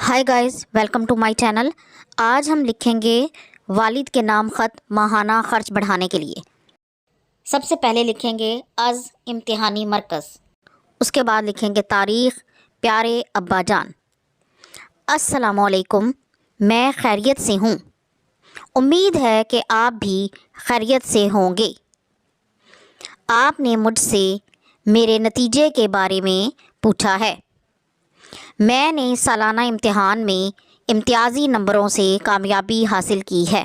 Hi guys, welcome to my channel. आज हम लिखेंगे वालिद के नाम ख़त माहाना ख़र्च बढ़ाने के लिए। सबसे पहले लिखेंगे अज़ इम्तिहानी मरकज़, उसके बाद लिखेंगे तारीख़ प्यारे अब्बा जान। अस्सलामुअलैकुम, मैं खैरियत से हूँ। उम्मीद है कि आप भी खैरियत से होंगे। आपने मुझसे मेरे नतीजे के बारे में पूछा है। मैंने सालाना इम्तिहान में इम्तियाज़ी नंबरों से कामयाबी हासिल की है।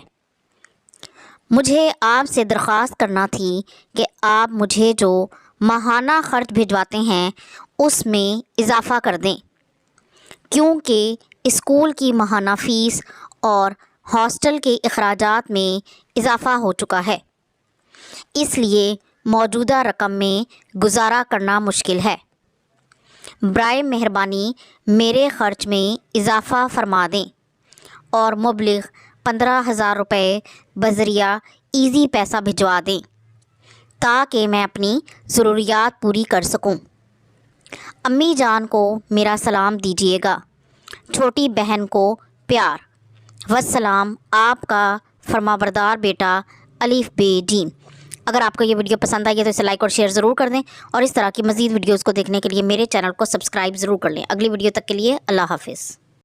मुझे आपसे दरख्वास्त करना थी कि आप मुझे जो माहाना ख़र्च भिजवाते हैं उसमें इजाफ़ा कर दें, क्योंकि स्कूल की माहाना फ़ीस और हॉस्टल के अखराजात में इजाफ़ा हो चुका है, इसलिए मौजूदा रकम में गुजारा करना मुश्किल है। बराए मेहरबानी मेरे ख़र्च में इजाफ़ा फरमा दें और मुबलिग़ 15,000 रुपये बज़रिया ईज़ी पैसा भिजवा दें ताकि मैं अपनी ज़रूरियात पूरी कर सकूं। अम्मी जान को मेरा सलाम दीजिएगा। छोटी बहन को प्यार। वस्सलाम, आपका फरमाबरदार बेटा अलिफ बे जीन। अगर आपको ये वीडियो पसंद आई है तो इसे लाइक और शेयर ज़रूर कर दें और इस तरह की मज़ीद वीडियोज़ को देखने के लिए मेरे चैनल को सब्सक्राइब ज़रूर कर लें। अगली वीडियो तक के लिए अल्लाह हाफ़िज़।